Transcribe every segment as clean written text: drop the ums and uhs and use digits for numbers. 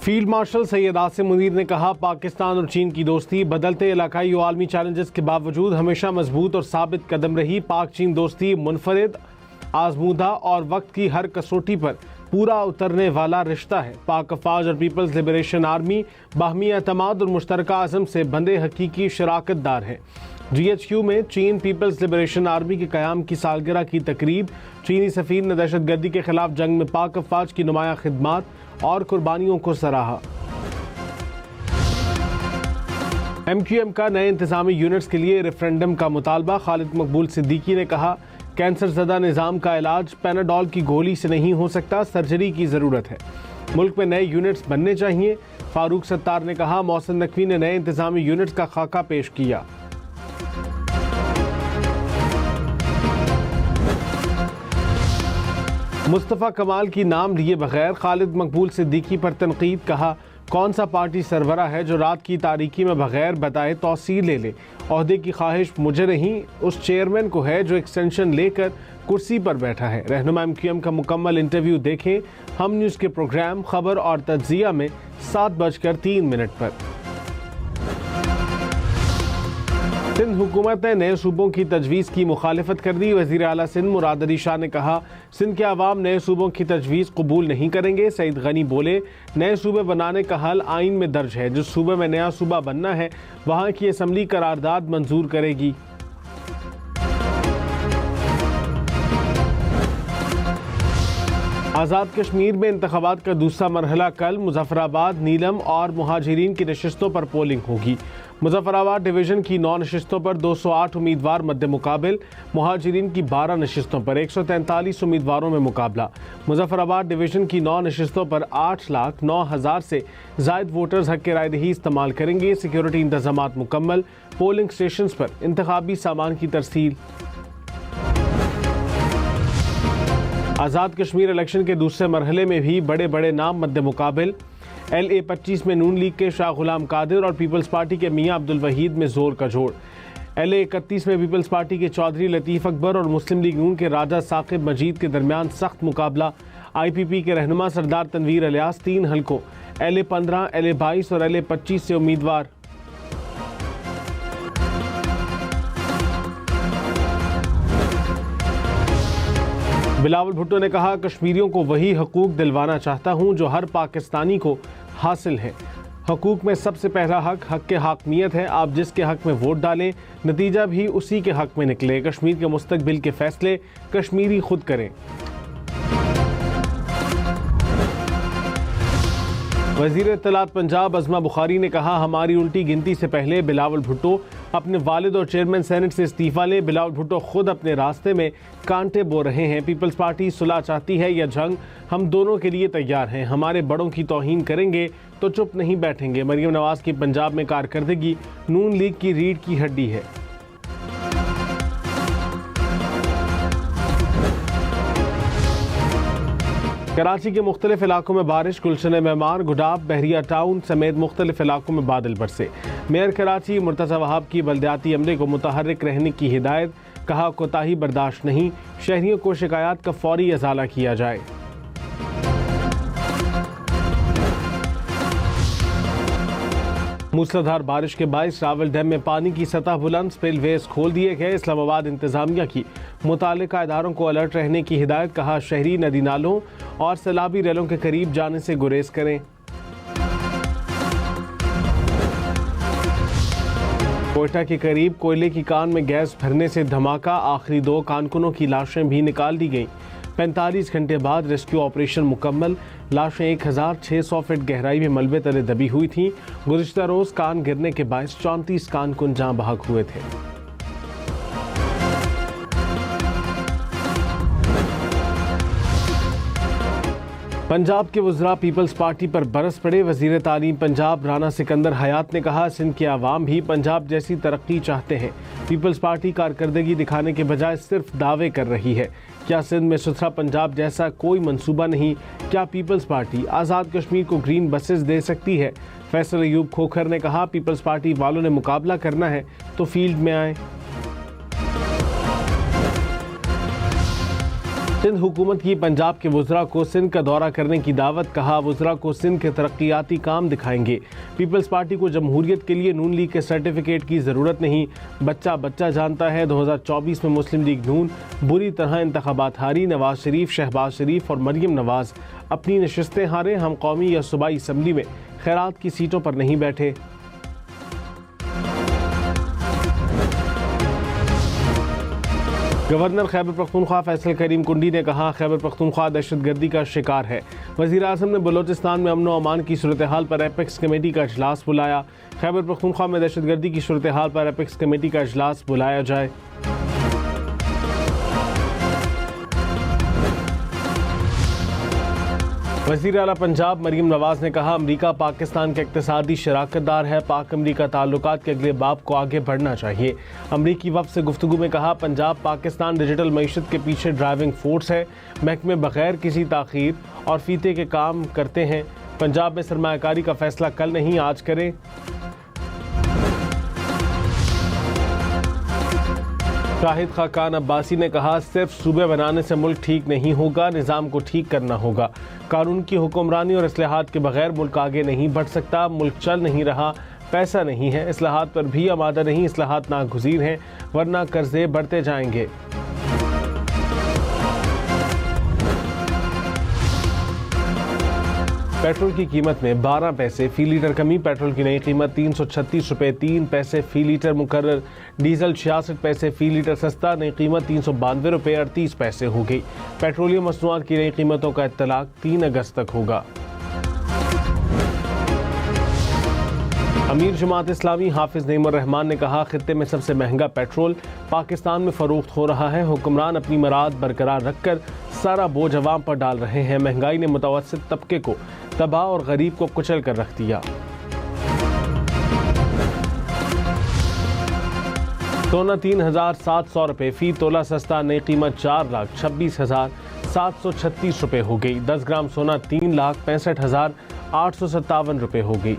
Field marshal Syed Asim Munir ने कहा, पाकिस्तान और चीन की दोस्ती बदलते इलाकाई और आलमी चैलेंजेस के बावजूद हमेशा मजबूत और साबित कदम रही। पाक चीन दोस्ती मुनफरिद, आजमूदा और वक्त की हर कसौटी पर पूरा उतरने वाला रिश्ता है। पाक अफवाज और पीपल्स लिबरेशन आर्मी बाहमी एतमाद और मुश्तरका अज़म से बंधे हकीकी शराकत दार है। GHQ में चीन पीपल्स लिबरेशन आर्मी के क़याम की सालगिरह की तकरीब। चीनी सफ़ीर ने दहशतगर्दी के खिलाफ जंग में पाक अफवाज की नुमाया खिदमात और कुर्बानियों को सराहा। MQM का नए इंतज़ामी यूनिट्स के लिए रेफरेंडम का मुतालबा। खालिद मकबूल सिद्दीकी ने कहा, कैंसर ज़दा निज़ाम का इलाज पैनाडोल की गोली से नहीं हो सकता, सर्जरी की ज़रूरत है। मुल्क में नए यूनिट्स बनने चाहिए। फारूक सत्तार ने कहा, मोहसिन नकवी ने नए इंतज़ामी यूनिट्स का खाका पेश किया। मुस्तफ़ा कमाल की नाम लिए बगैर खालिद मकबूल सिद्दीकी पर तनकीद। कहा, कौन सा पार्टी सरबरा है जो रात की तारीकी में बगैर बताए तौसीर ले ले। ओहदे की ख्वाहिश मुझे नहीं, उस चेयरमैन को है जो एक्सटेंशन लेकर कुर्सी पर बैठा है। रहनुमा MQM का मुकम्मल इंटरव्यू देखें हम न्यूज़ के प्रोग्राम खबर और तज्जिया में 7:03 पर। सिंध हुकूमत ने नए सूबों की तजवीज़ की मुखालिफत कर दी। वज़ीर आला सिंध मुराद अली शाह ने कहा, सिंध के अवाम नए सूबों की तजवीज़ कबूल नहीं करेंगे। सईद गनी बोले, नए सूबे बनाने का हल आइन में दर्ज है। जिस सूबे में नया सूबा बनना है वहाँ की असम्बली करारदाद मंजूर करेगी। आज़ाद कश्मीर में इंतखाबात का दूसरा मरहला कल। मुजफ्फराबाद, नीलम और मुहाजिरीन की नशिस्तों पर पोलिंग होगी। मुजफ्फराबाद डिवीज़न की 9 नशिस्तों पर 208 उम्मीदवार मद्दे मुकाबिल। मुहाजिरीन की 12 नशिस्तों पर 143 उम्मीदवारों में मुकाबला। मुजफ्फराबाद डिवीज़न की 9 नशिस्तों पर 8,09,000 से ज़ायद वोटर्स हक़ राय दही इस्तेमाल करेंगे। सिक्योरिटी इंतज़ामात मुकम्मल। पोलिंग स्टेशन पर इंतखाबी सामान की तरसील। आज़ाद कश्मीर इलेक्शन के दूसरे मरहले में भी बड़े बड़े नाम मद्दे मुकाबिल। LA 25 में नून लीग के शाह गुलाम कादिर और पीपल्स पार्टी के मियां अब्दुल वहीद में जोर का जोड़। LA 31 में पीपल्स पार्टी के चौधरी लतीफ़ अकबर और मुस्लिम लीग नून के राजा साकिब मजीद के दरमियान सख्त मुकाबला। IPP के रहनुमा सरदार तनवीर अलियास 3 हलकों LA 15, LA 22 और LA 25 से उम्मीदवार। बिलावल भुट्टो ने कहा, कश्मीरियों को वही हकूक दिलवाना चाहता हूँ जो हर पाकिस्तानी को हासिल है। हकूक में सबसे पहला हक के हाकमियत है। आप जिसके हक में वोट डालें नतीजा भी उसी के हक में निकले। कश्मीर के मुस्तकबिल के फैसले कश्मीरी खुद करें। वज़ीर इत्तलात पंजाब अज़मा बुखारी ने कहा, हमारी उल्टी गिनती से पहले बिलावल भुट्टो अपने वालिद और चेयरमैन सेनेट से इस्तीफ़ा लें। बिलावल भुट्टो खुद अपने रास्ते में कांटे बो रहे हैं। पीपल्स पार्टी सुलह चाहती है या जंग, हम दोनों के लिए तैयार हैं। हमारे बड़ों की तौहीन करेंगे तो चुप नहीं बैठेंगे। मरियम नवाज की पंजाब में कारकर्दगी नून लीग की रीढ़ की हड्डी है। कराची के मुख्तलिफ इलाकों में बारिश। गुलशन मेहमान, गुडाब, बहरिया टाउन समेत मुख्तलिफ इलाकों में बादल बरसे। मेयर कराची मुर्तज़ा वहाब की बल्दियाती अमले को मुतहर्रिक रहने की हिदायत। कहा, कोताही बर्दाश्त नहीं, शहरियों को शिकायत का फौरी इज़ाला किया जाए। मूसलाधार बारिश के बायस रावल डैम में पानी की सतह बुलंद। स्पिलवेज खोल दिए गए। इस्लामाबाद इंतजामिया की मुताल्लिका इदारों को अलर्ट रहने की हिदायत। कहा, शहरी नदी नालों और सैलाबी रेलों के करीब जाने से गुरेज करें। कोयटा के करीब कोयले की कान में गैस भरने से धमाका। आखिरी 2 कारकुनों की लाशें भी निकाल दी गईं। 45 घंटे बाद रेस्क्यू ऑपरेशन मुकम्मल। लाशें 1600 फीट गहराई में मलबे तले दबी हुई थीं। गुज़िश्ता रोज़ कान गिरने के बायस 34 कारकुन जाँ बहक हुए थे। पंजाब के वज़रा पीपल्स पार्टी पर बरस पड़े। वज़ीर तालीम पंजाब राना सिकंदर हयात ने कहा, सिंध के अवाम भी पंजाब जैसी तरक्की चाहते हैं। पीपल्स पार्टी कारकर्दगी दिखाने के बजाय सिर्फ दावे कर रही है। क्या सिंध में सुथरा पंजाब जैसा कोई मंसूबा नहीं? क्या पीपल्स पार्टी आज़ाद कश्मीर को ग्रीन बसेस दे सकती है? फैसल अयूब खोखर ने कहा, पीपल्स पार्टी वालों ने मुकाबला करना है तो फील्ड में आए। सिंध हुकूमत की पंजाब के वुज़रा को सिंध का दौरा करने की दावत, कहा वुज़रा को सिंध के तरक्याती काम दिखाएंगे। पीपल्स पार्टी को जमहूरियत के लिए नून लीग के सर्टिफिकेट की ज़रूरत नहीं, बच्चा बच्चा जानता है। 2024 में मुस्लिम लीग नून बुरी तरह इंतखाबात हारी, नवाज शरीफ, शहबाज शरीफ और मरियम नवाज अपनी नशिस्तें हारे, हम कौमी या सूबाई असम्बली में खैरात की सीटों पर नहीं बैठे। गवर्नर खैबर पख्तूनख्वा फैसल करीम कुंडी ने कहा खैबर पख्तूनख्वा दहशतगर्दी का शिकार है। वज़ीर आज़म ने बलोचिस्तान में अमन व अमान की सूरत हाल पर एपेक्स कमेटी का इजलास बुलाया। खैबर पख्तूनख्वा में दहशतगर्दी की सूरत हाल पर एपेक्स कमेटी का इजलास बुलाया जाए। वज़ीर आला पंजाब मरियम नवाज ने कहा अमरीका पाकिस्तान के इक़्तिसादी शराकतदार है, पाक अमरीका ताल्लुकात के अगले बाब को आगे बढ़ना चाहिए। अमरीकी वफ़द से गुफ्तगू में कहा पंजाब पाकिस्तान डिजिटल मईशत के पीछे ड्राइविंग फोर्स है, महकमे बग़ैर किसी ताख़ीर और फीते के काम करते हैं। पंजाब में सरमायाकारी का फ़ैसला कल नहीं आज करें। शाहिद खाकान अब्बासी ने कहा सिर्फ सूबे बनाने से मुल्क ठीक नहीं होगा, निज़ाम को ठीक करना होगा। कानून की हुक्मरानी और इस्लाहात के बगैर मुल्क आगे नहीं बढ़ सकता। मुल्क चल नहीं रहा, पैसा नहीं है, इस्लाहात पर भी आमादा नहीं, इस्लाहात नागुज़ीर हैं वरना कर्जे बढ़ते जाएंगे। पेट्रोल की कीमत में 12 पैसे फी लीटर कमी, पेट्रोल की नई कीमत 336 रुपये 3 पैसे फी लीटर मुकर्रर। डीजल 66 पैसे फी लीटर सस्ता, नई कीमत 392 रुपये 38 पैसे हो गई। पेट्रोलियम मसनूआत की नई कीमतों का इत्तलाक 3 अगस्त तक होगा। अमीर जमात इस्लामी हाफिज नईमुर रहमान ने कहा खित्ते में सबसे महंगा पेट्रोल पाकिस्तान में फरोख्त हो रहा है। हुक्मरान अपनी मराद बरकरार रखकर सारा बोझ अवाम पर डाल रहे हैं। महंगाई ने मुतवस्सित तबके को तबाह और गरीब को कुचल कर रख दिया। सोना 3,700 रुपये फी तोला सस्ता, नई कीमत 4,26,736 रुपये हो गई। 10 ग्राम सोना 3,65,857 रुपये हो गई।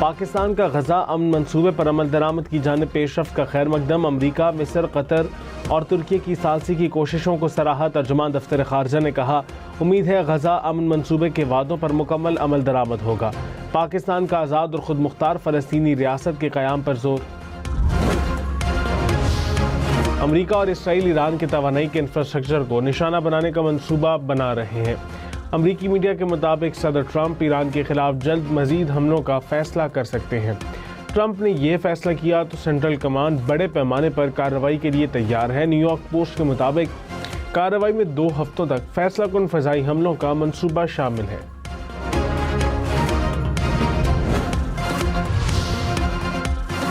पाकिस्तान का गजा अमन मंसूबे पर अमल दरामद की जानिब पेशरफ्त का खैर मकदम। अमरीका, मिस्र, कतर और तुर्की की सालसी की कोशिशों को सराहा। तर्जुमान दफ्तर खारजा ने कहा उम्मीद है गजा अमन मंसूबे के वादों पर मुकम्मल अमल दरामद होगा। पाकिस्तान का आज़ाद और खुद मुख्तार फ़लस्तीनी रियासत के क़याम पर जोर। अमरीका और इसराइल ईरान के तवानाई के इंफ्रास्ट्रक्चर को निशाना बनाने का मंसूबा बना रहे हैं। अमरीकी मीडिया के मुताबिक सदर ट्रंप ईरान के खिलाफ जल्द मजीद हमलों का फैसला कर सकते हैं। ट्रंप ने यह फैसला किया तो सेंट्रल कमांड बड़े पैमाने पर कार्रवाई के लिए तैयार है। न्यूयॉर्क पोस्ट के मुताबिक कार्रवाई में 2 हफ्तों तक फैसला कुन फ़ज़ाई हमलों का मंसूबा शामिल है।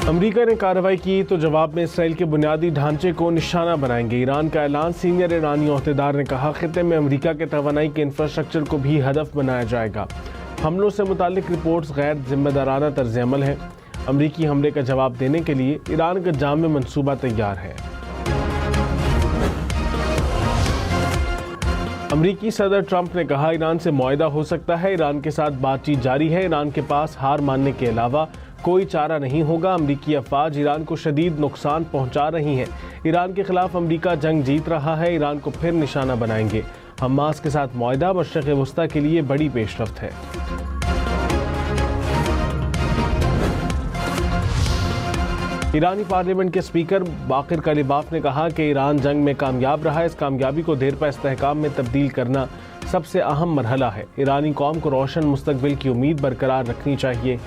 अमरीका ने कार्रवाई की तो जवाब में इसराइल के बुनियादी ढांचे को निशाना बनाएंगे। ईरान का ऐलान, सीनियर ईरानी ओहदेदार ने कहा खित्ते में अमरीका के तवानाई के इंफ्रास्ट्रक्चर को भी हदफ बनाया जाएगा। हमलों से मुतालिक रिपोर्ट्स गैर जिम्मेदाराना तर्ज अमल है। अमरीकी हमले का जवाब देने के लिए ईरान का जामे मंसूबा तैयार है। अमरीकी सदर ट्रंप ने कहा ईरान से मुआहदा हो सकता है, ईरान के साथ बातचीत जारी है, ईरान के पास हार मानने के अलावा कोई चारा नहीं होगा। अमरीकी अफवाज ईरान को शदीद नुकसान पहुंचा रही हैं। ईरान के खिलाफ अमरीका जंग जीत रहा है, ईरान को फिर निशाना बनाएंगे। हमास के साथ मुआहदा मशरिक़ वस्ता के लिए बड़ी पेशरफ्त है। ईरानी पार्लियामेंट के स्पीकर बाकिर कलिबाफ ने कहा कि ईरान जंग में कामयाब रहा है, इस कामयाबी को देर पा इस्तेहकाम में तब्दील करना सबसे अहम मरहला है। ईरानी कौम को रोशन मुस्तकबिल की उम्मीद बरकरार रखनी चाहिए।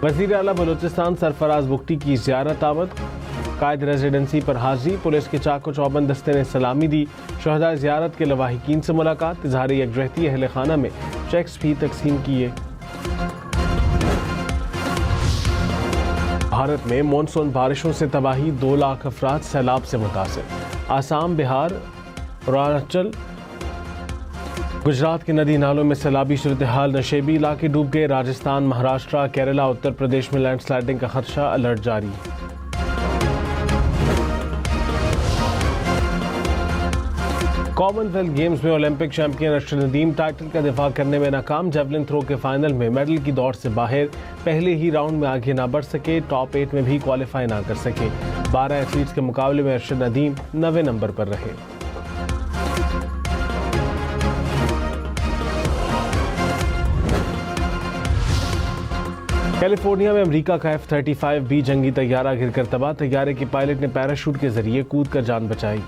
वज़ीर आला बलोचिस्तान सरफराज बुगटी की ज़ियारत आमद, कायद रेजिडेंसी पर हाजिरी, पुलिस के चाको चौबंद दस्ते ने सलामी दी। शहदा ज़ियारत के लवाहिकीन से मुलाकात, इज़हार यकजहती अहल खाना में चेक्स भी तकसीम किए। भारत में मानसून बारिशों से तबाही, 2 लाख अफराद सैलाब से मुतासिर। आसाम, बिहार, अरुणाचल, गुजरात के नदी नालों में सैलाबी सूरत हाल, नशेबी इलाके डूब गए। राजस्थान, महाराष्ट्र, केरला, उत्तर प्रदेश में लैंडस्लाइडिंग का खदशा, अलर्ट जारी। कॉमनवेल्थ गेम्स में Olympic champion Arshad Nadeem title का दिफा करने में नाकाम। जेवलिन थ्रो के फाइनल में मेडल की दौड़ से बाहर, पहले ही राउंड में आगे ना बढ़ सके, टॉप 8 में भी क्वालिफाई ना कर सके। 12 एथलीट्स के मुकाबले में अरशद नदीम 9वें नंबर पर रहे। कैलिफोर्निया में अमेरिका का F-35B जंगी तैयारा गिरकर तबाह। तैयारे के पायलट ने पैराशूट के जरिए कूदकर जान बचाई।